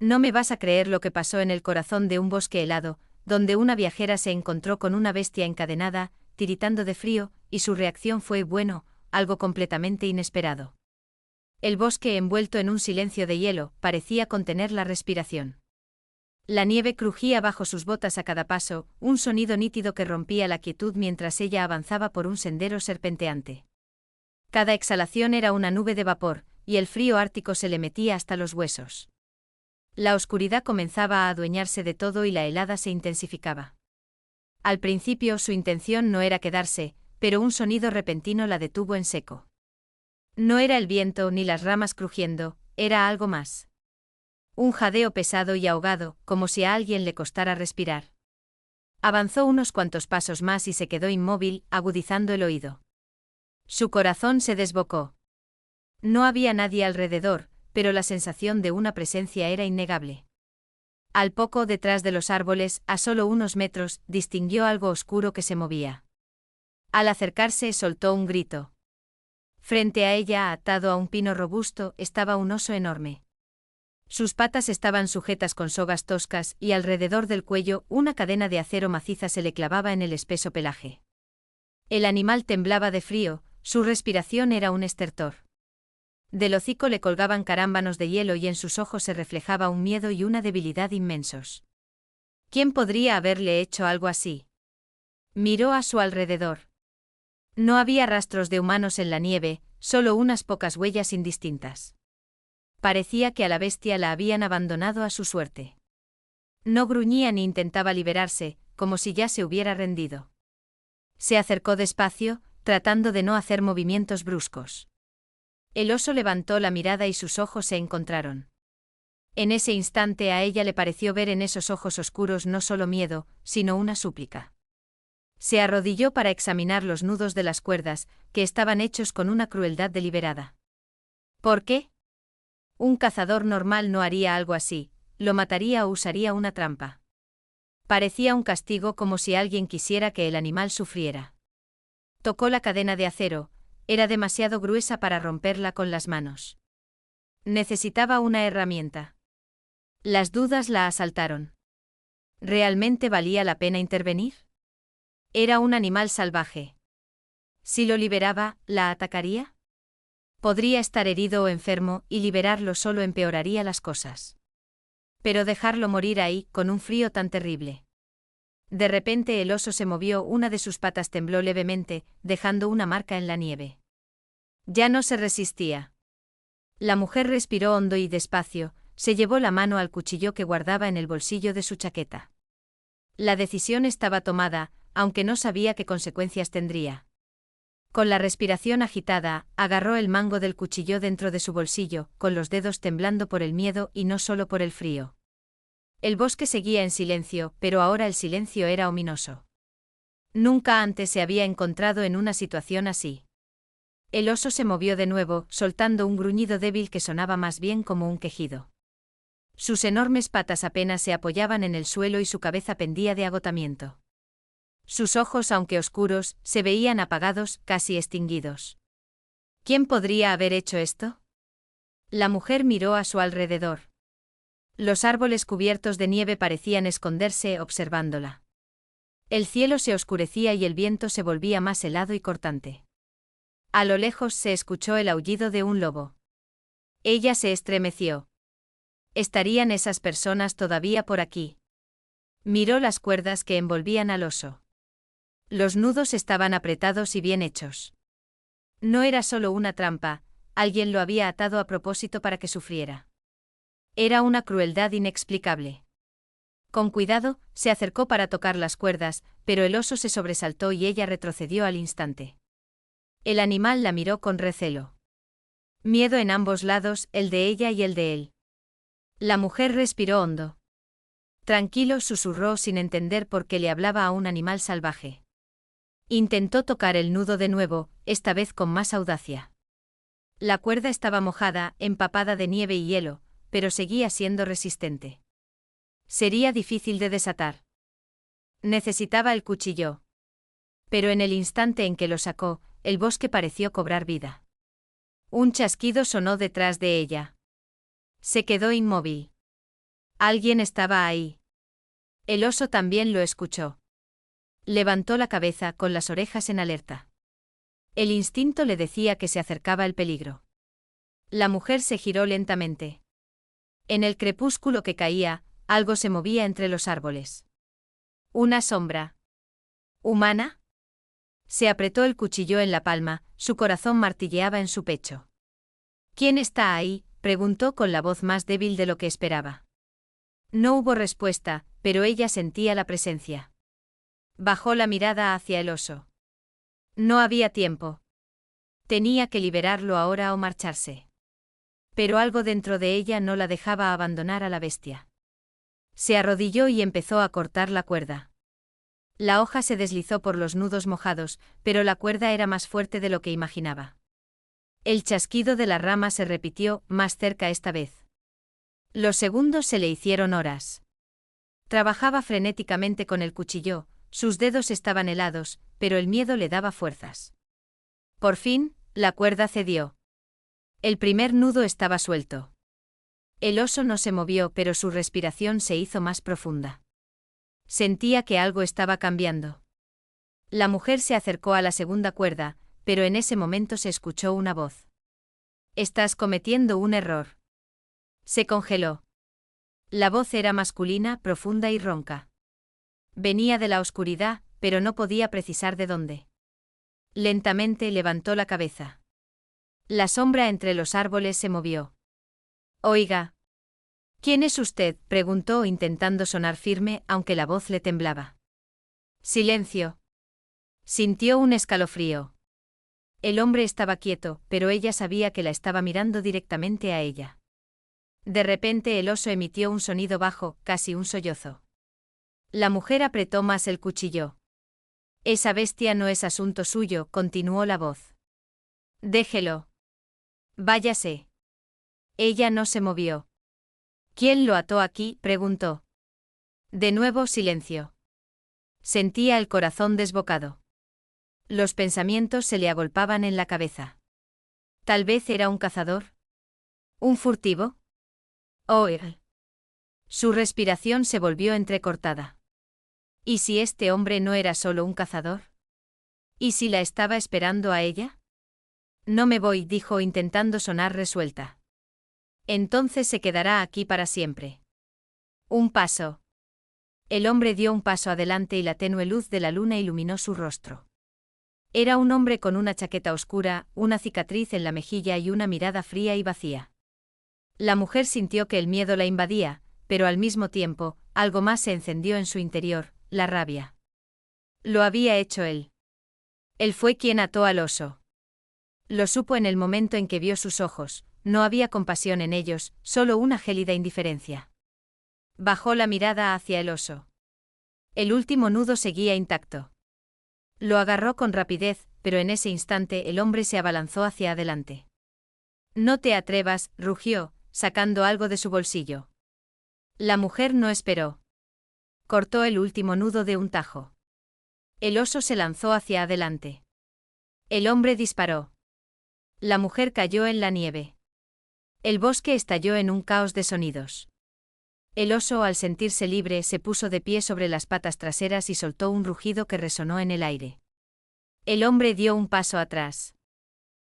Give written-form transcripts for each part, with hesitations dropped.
No me vas a creer lo que pasó en el corazón de un bosque helado, donde una viajera se encontró con una bestia encadenada, tiritando de frío, y su reacción fue, bueno, algo completamente inesperado. El bosque envuelto en un silencio de hielo, parecía contener la respiración. La nieve crujía bajo sus botas a cada paso, un sonido nítido que rompía la quietud mientras ella avanzaba por un sendero serpenteante. Cada exhalación era una nube de vapor, y el frío ártico se le metía hasta los huesos. La oscuridad comenzaba a adueñarse de todo y la helada se intensificaba. Al principio su intención no era quedarse, pero un sonido repentino la detuvo en seco. No era el viento ni las ramas crujiendo, era algo más. Un jadeo pesado y ahogado, como si a alguien le costara respirar. Avanzó unos cuantos pasos más y se quedó inmóvil, agudizando el oído. Su corazón se desbocó. No había nadie alrededor, pero la sensación de una presencia era innegable. Al poco detrás de los árboles, a solo unos metros, distinguió algo oscuro que se movía. Al acercarse, soltó un grito. Frente a ella, atado a un pino robusto, estaba un oso enorme. Sus patas estaban sujetas con sogas toscas y alrededor del cuello una cadena de acero maciza se le clavaba en el espeso pelaje. El animal temblaba de frío, su respiración era un estertor. Del hocico le colgaban carámbanos de hielo y en sus ojos se reflejaba un miedo y una debilidad inmensos. ¿Quién podría haberle hecho algo así? Miró a su alrededor. No había rastros de humanos en la nieve, solo unas pocas huellas indistintas. Parecía que a la bestia la habían abandonado a su suerte. No gruñía ni intentaba liberarse, como si ya se hubiera rendido. Se acercó despacio, tratando de no hacer movimientos bruscos. El oso levantó la mirada y sus ojos se encontraron. En ese instante a ella le pareció ver en esos ojos oscuros no solo miedo, sino una súplica. Se arrodilló para examinar los nudos de las cuerdas, que estaban hechos con una crueldad deliberada. ¿Por qué? Un cazador normal no haría algo así, lo mataría o usaría una trampa. Parecía un castigo como si alguien quisiera que el animal sufriera. Tocó la cadena de acero, era demasiado gruesa para romperla con las manos. Necesitaba una herramienta. Las dudas la asaltaron. ¿Realmente valía la pena intervenir? Era un animal salvaje. Si lo liberaba, ¿la atacaría? Podría estar herido o enfermo y liberarlo solo empeoraría las cosas. Pero dejarlo morir ahí, con un frío tan terrible. De repente el oso se movió, una de sus patas tembló levemente, dejando una marca en la nieve. Ya no se resistía. La mujer respiró hondo y despacio, se llevó la mano al cuchillo que guardaba en el bolsillo de su chaqueta. La decisión estaba tomada, aunque no sabía qué consecuencias tendría. Con la respiración agitada, agarró el mango del cuchillo dentro de su bolsillo, con los dedos temblando por el miedo y no solo por el frío. El bosque seguía en silencio, pero ahora el silencio era ominoso. Nunca antes se había encontrado en una situación así. El oso se movió de nuevo, soltando un gruñido débil que sonaba más bien como un quejido. Sus enormes patas apenas se apoyaban en el suelo y su cabeza pendía de agotamiento. Sus ojos, aunque oscuros, se veían apagados, casi extinguidos. ¿Quién podría haber hecho esto? La mujer miró a su alrededor. Los árboles cubiertos de nieve parecían esconderse, observándola. El cielo se oscurecía y el viento se volvía más helado y cortante. A lo lejos se escuchó el aullido de un lobo. Ella se estremeció. ¿Estarían esas personas todavía por aquí? Miró las cuerdas que envolvían al oso. Los nudos estaban apretados y bien hechos. No era solo una trampa, alguien lo había atado a propósito para que sufriera. Era una crueldad inexplicable. Con cuidado, se acercó para tocar las cuerdas, pero el oso se sobresaltó y ella retrocedió al instante. El animal la miró con recelo. Miedo en ambos lados, el de ella y el de él. La mujer respiró hondo. Tranquilo, susurró sin entender por qué le hablaba a un animal salvaje. Intentó tocar el nudo de nuevo, esta vez con más audacia. La cuerda estaba mojada, empapada de nieve y hielo, pero seguía siendo resistente. Sería difícil de desatar. Necesitaba el cuchillo. Pero en el instante en que lo sacó, el bosque pareció cobrar vida. Un chasquido sonó detrás de ella. Se quedó inmóvil. Alguien estaba ahí. El oso también lo escuchó. Levantó la cabeza con las orejas en alerta. El instinto le decía que se acercaba el peligro. La mujer se giró lentamente. En el crepúsculo que caía, algo se movía entre los árboles. ¿Una sombra humana? Se apretó el cuchillo en la palma, su corazón martilleaba en su pecho. ¿Quién está ahí?, preguntó con la voz más débil de lo que esperaba. No hubo respuesta, pero ella sentía la presencia. Bajó la mirada hacia el oso. No había tiempo. Tenía que liberarlo ahora o marcharse. Pero algo dentro de ella no la dejaba abandonar a la bestia. Se arrodilló y empezó a cortar la cuerda. La hoja se deslizó por los nudos mojados, pero la cuerda era más fuerte de lo que imaginaba. El chasquido de la rama se repitió, más cerca esta vez. Los segundos se le hicieron horas. Trabajaba frenéticamente con el cuchillo, sus dedos estaban helados, pero el miedo le daba fuerzas. Por fin, la cuerda cedió. El primer nudo estaba suelto. El oso no se movió, pero su respiración se hizo más profunda. Sentía que algo estaba cambiando. La mujer se acercó a la segunda cuerda, pero en ese momento se escuchó una voz. «Estás cometiendo un error». Se congeló. La voz era masculina, profunda y ronca. Venía de la oscuridad, pero no podía precisar de dónde. Lentamente levantó la cabeza. La sombra entre los árboles se movió. «Oiga. ¿Quién es usted?», preguntó intentando sonar firme, aunque la voz le temblaba. Silencio. Sintió un escalofrío. El hombre estaba quieto, pero ella sabía que la estaba mirando directamente a ella. De repente el oso emitió un sonido bajo, casi un sollozo. La mujer apretó más el cuchillo. «Esa bestia no es asunto suyo», continuó la voz. «Déjelo. Váyase». Ella no se movió. «¿Quién lo ató aquí?», preguntó. De nuevo silencio. Sentía el corazón desbocado. Los pensamientos se le agolpaban en la cabeza. Tal vez era un cazador. ¿Un furtivo? ¿O él? Su respiración se volvió entrecortada. ¿Y si este hombre no era solo un cazador? ¿Y si la estaba esperando a ella? «No me voy», dijo intentando sonar resuelta. «Entonces se quedará aquí para siempre». Un paso. El hombre dio un paso adelante y la tenue luz de la luna iluminó su rostro. Era un hombre con una chaqueta oscura, una cicatriz en la mejilla y una mirada fría y vacía. La mujer sintió que el miedo la invadía, pero al mismo tiempo, algo más se encendió en su interior, la rabia. Lo había hecho él. Él fue quien ató al oso. Lo supo en el momento en que vio sus ojos, no había compasión en ellos, solo una gélida indiferencia. Bajó la mirada hacia el oso. El último nudo seguía intacto. Lo agarró con rapidez, pero en ese instante el hombre se abalanzó hacia adelante. «No te atrevas», rugió, sacando algo de su bolsillo. La mujer no esperó. Cortó el último nudo de un tajo. El oso se lanzó hacia adelante. El hombre disparó. La mujer cayó en la nieve. El bosque estalló en un caos de sonidos. El oso, al sentirse libre, se puso de pie sobre las patas traseras y soltó un rugido que resonó en el aire. El hombre dio un paso atrás.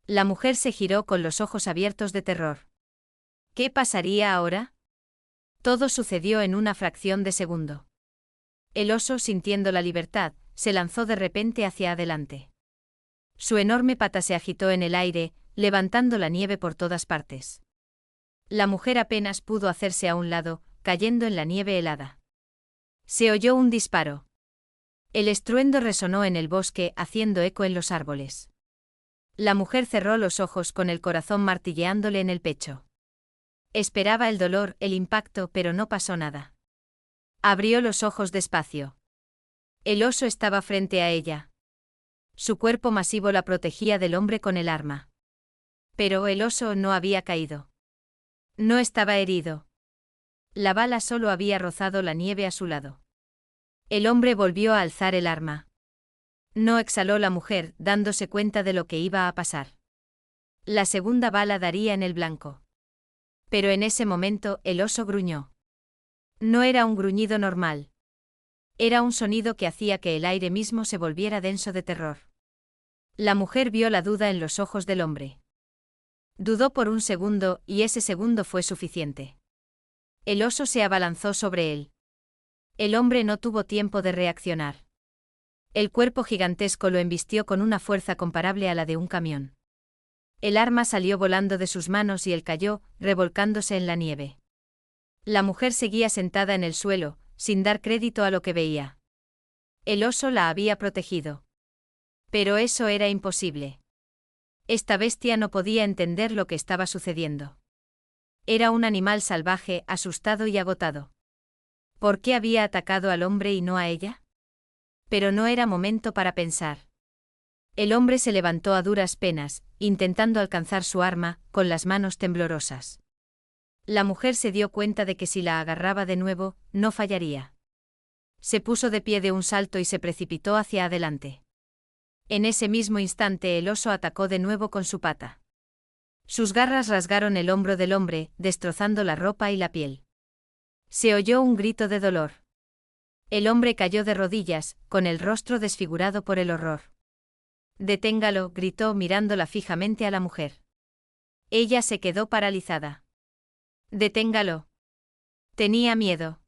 La mujer se giró con los ojos abiertos de terror. ¿Qué pasaría ahora? Todo sucedió en una fracción de segundo. El oso, sintiendo la libertad, se lanzó de repente hacia adelante. Su enorme pata se agitó en el aire, levantando la nieve por todas partes. La mujer apenas pudo hacerse a un lado, cayendo en la nieve helada. Se oyó un disparo. El estruendo resonó en el bosque, haciendo eco en los árboles. La mujer cerró los ojos con el corazón martilleándole en el pecho. Esperaba el dolor, el impacto, pero no pasó nada. Abrió los ojos despacio. El oso estaba frente a ella. Su cuerpo masivo la protegía del hombre con el arma. Pero el oso no había caído. No estaba herido. La bala solo había rozado la nieve a su lado. El hombre volvió a alzar el arma. No, exhaló la mujer, dándose cuenta de lo que iba a pasar. La segunda bala daría en el blanco. Pero en ese momento el oso gruñó. No era un gruñido normal. Era un sonido que hacía que el aire mismo se volviera denso de terror. La mujer vio la duda en los ojos del hombre. Dudó por un segundo, y ese segundo fue suficiente. El oso se abalanzó sobre él. El hombre no tuvo tiempo de reaccionar. El cuerpo gigantesco lo embistió con una fuerza comparable a la de un camión. El arma salió volando de sus manos y él cayó, revolcándose en la nieve. La mujer seguía sentada en el suelo, sin dar crédito a lo que veía. El oso la había protegido. Pero eso era imposible. Esta bestia no podía entender lo que estaba sucediendo. Era un animal salvaje, asustado y agotado. ¿Por qué había atacado al hombre y no a ella? Pero no era momento para pensar. El hombre se levantó a duras penas, intentando alcanzar su arma, con las manos temblorosas. La mujer se dio cuenta de que si la agarraba de nuevo, no fallaría. Se puso de pie de un salto y se precipitó hacia adelante. En ese mismo instante el oso atacó de nuevo con su pata. Sus garras rasgaron el hombro del hombre, destrozando la ropa y la piel. Se oyó un grito de dolor. El hombre cayó de rodillas, con el rostro desfigurado por el horror. «Deténgalo», gritó mirándola fijamente a la mujer. Ella se quedó paralizada. «Deténgalo». Tenía miedo.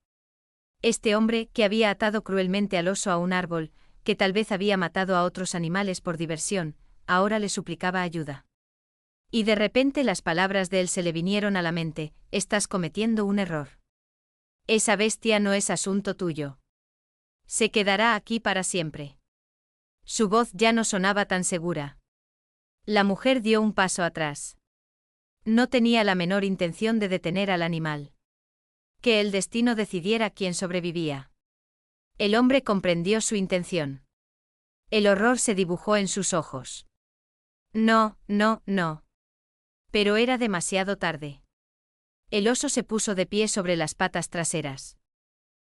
Este hombre, que había atado cruelmente al oso a un árbol, que tal vez había matado a otros animales por diversión, ahora le suplicaba ayuda. Y de repente las palabras de él se le vinieron a la mente: «Estás cometiendo un error. Esa bestia no es asunto tuyo. Se quedará aquí para siempre». Su voz ya no sonaba tan segura. La mujer dio un paso atrás. No tenía la menor intención de detener al animal. Que el destino decidiera quién sobrevivía. El hombre comprendió su intención. El horror se dibujó en sus ojos. No, no, no. Pero era demasiado tarde. El oso se puso de pie sobre las patas traseras.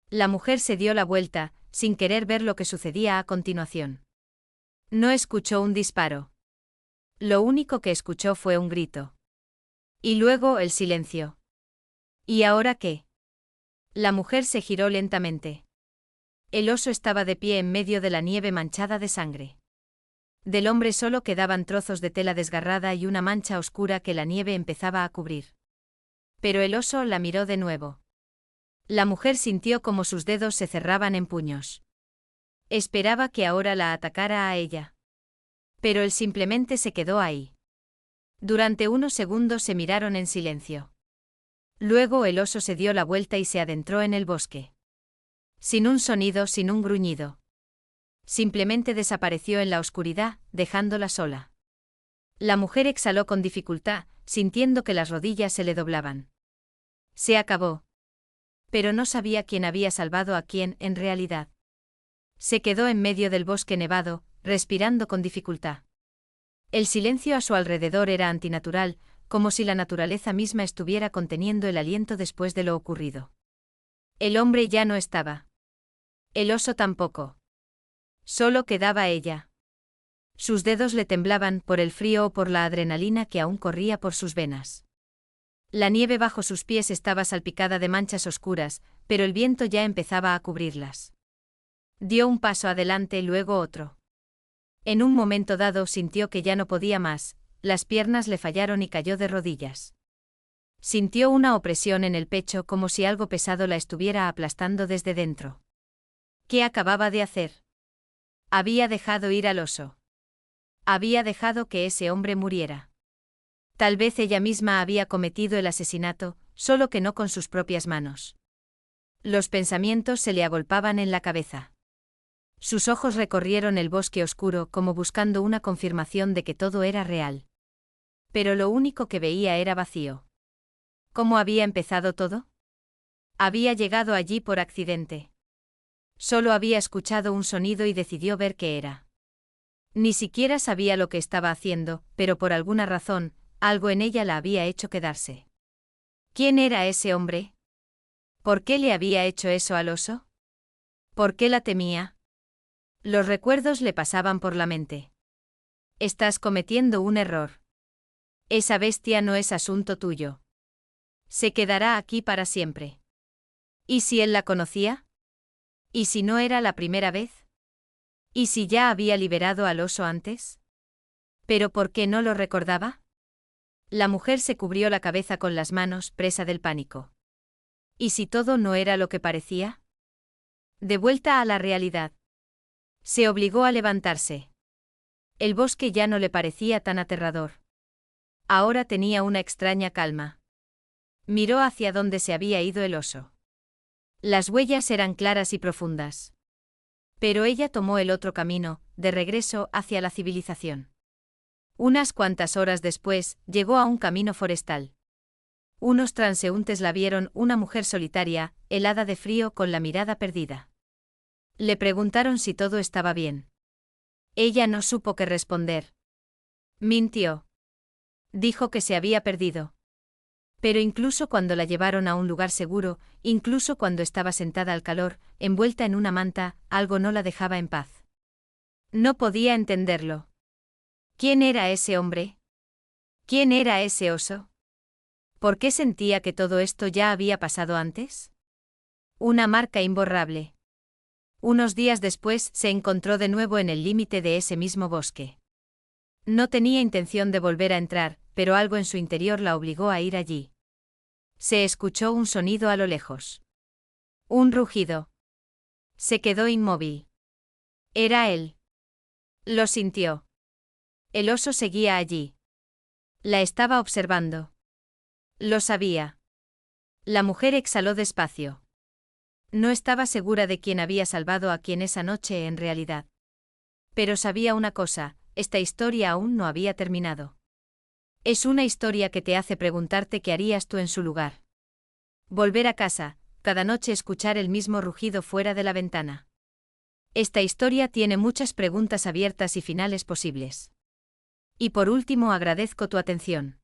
La mujer se dio la vuelta, sin querer ver lo que sucedía a continuación. No escuchó un disparo. Lo único que escuchó fue un grito. Y luego el silencio. ¿Y ahora qué? La mujer se giró lentamente. El oso estaba de pie en medio de la nieve manchada de sangre. Del hombre solo quedaban trozos de tela desgarrada y una mancha oscura que la nieve empezaba a cubrir. Pero el oso la miró de nuevo. La mujer sintió como sus dedos se cerraban en puños. Esperaba que ahora la atacara a ella. Pero él simplemente se quedó ahí. Durante unos segundos se miraron en silencio. Luego el oso se dio la vuelta y se adentró en el bosque. Sin un sonido, sin un gruñido. Simplemente desapareció en la oscuridad, dejándola sola. La mujer exhaló con dificultad, sintiendo que las rodillas se le doblaban. Se acabó. Pero no sabía quién había salvado a quién en realidad. Se quedó en medio del bosque nevado, respirando con dificultad. El silencio a su alrededor era antinatural, como si la naturaleza misma estuviera conteniendo el aliento después de lo ocurrido. El hombre ya no estaba. El oso tampoco. Solo quedaba ella. Sus dedos le temblaban por el frío o por la adrenalina que aún corría por sus venas. La nieve bajo sus pies estaba salpicada de manchas oscuras, pero el viento ya empezaba a cubrirlas. Dio un paso adelante y luego otro. En un momento dado sintió que ya no podía más, las piernas le fallaron y cayó de rodillas. Sintió una opresión en el pecho como si algo pesado la estuviera aplastando desde dentro. ¿Qué acababa de hacer? Había dejado ir al oso. Había dejado que ese hombre muriera. Tal vez ella misma había cometido el asesinato, solo que no con sus propias manos. Los pensamientos se le agolpaban en la cabeza. Sus ojos recorrieron el bosque oscuro como buscando una confirmación de que todo era real. Pero lo único que veía era vacío. ¿Cómo había empezado todo? Había llegado allí por accidente. Solo había escuchado un sonido y decidió ver qué era. Ni siquiera sabía lo que estaba haciendo, pero por alguna razón, algo en ella la había hecho quedarse. ¿Quién era ese hombre? ¿Por qué le había hecho eso al oso? ¿Por qué la temía? Los recuerdos le pasaban por la mente. Estás cometiendo un error. Esa bestia no es asunto tuyo. Se quedará aquí para siempre. ¿Y si él la conocía? ¿Y si no era la primera vez? ¿Y si ya había liberado al oso antes? ¿Pero por qué no lo recordaba? La mujer se cubrió la cabeza con las manos, presa del pánico. ¿Y si todo no era lo que parecía? De vuelta a la realidad. Se obligó a levantarse. El bosque ya no le parecía tan aterrador. Ahora tenía una extraña calma. Miró hacia donde se había ido el oso. Las huellas eran claras y profundas. Pero ella tomó el otro camino, de regreso hacia la civilización. Unas cuantas horas después, llegó a un camino forestal. Unos transeúntes la vieron, una mujer solitaria, helada de frío, con la mirada perdida. Le preguntaron si todo estaba bien. Ella no supo qué responder. Mintió. Dijo que se había perdido. Pero incluso cuando la llevaron a un lugar seguro, incluso cuando estaba sentada al calor, envuelta en una manta, algo no la dejaba en paz. No podía entenderlo. ¿Quién era ese hombre? ¿Quién era ese oso? ¿Por qué sentía que todo esto ya había pasado antes? Una marca imborrable. Unos días después se encontró de nuevo en el límite de ese mismo bosque. No tenía intención de volver a entrar, pero algo en su interior la obligó a ir allí. Se escuchó un sonido a lo lejos. Un rugido. Se quedó inmóvil. Era él. Lo sintió. El oso seguía allí. La estaba observando. Lo sabía. La mujer exhaló despacio. No estaba segura de quién había salvado a quién esa noche en realidad. Pero sabía una cosa, esta historia aún no había terminado. Es una historia que te hace preguntarte qué harías tú en su lugar. Volver a casa, cada noche escuchar el mismo rugido fuera de la ventana. Esta historia tiene muchas preguntas abiertas y finales posibles. Y por último agradezco tu atención.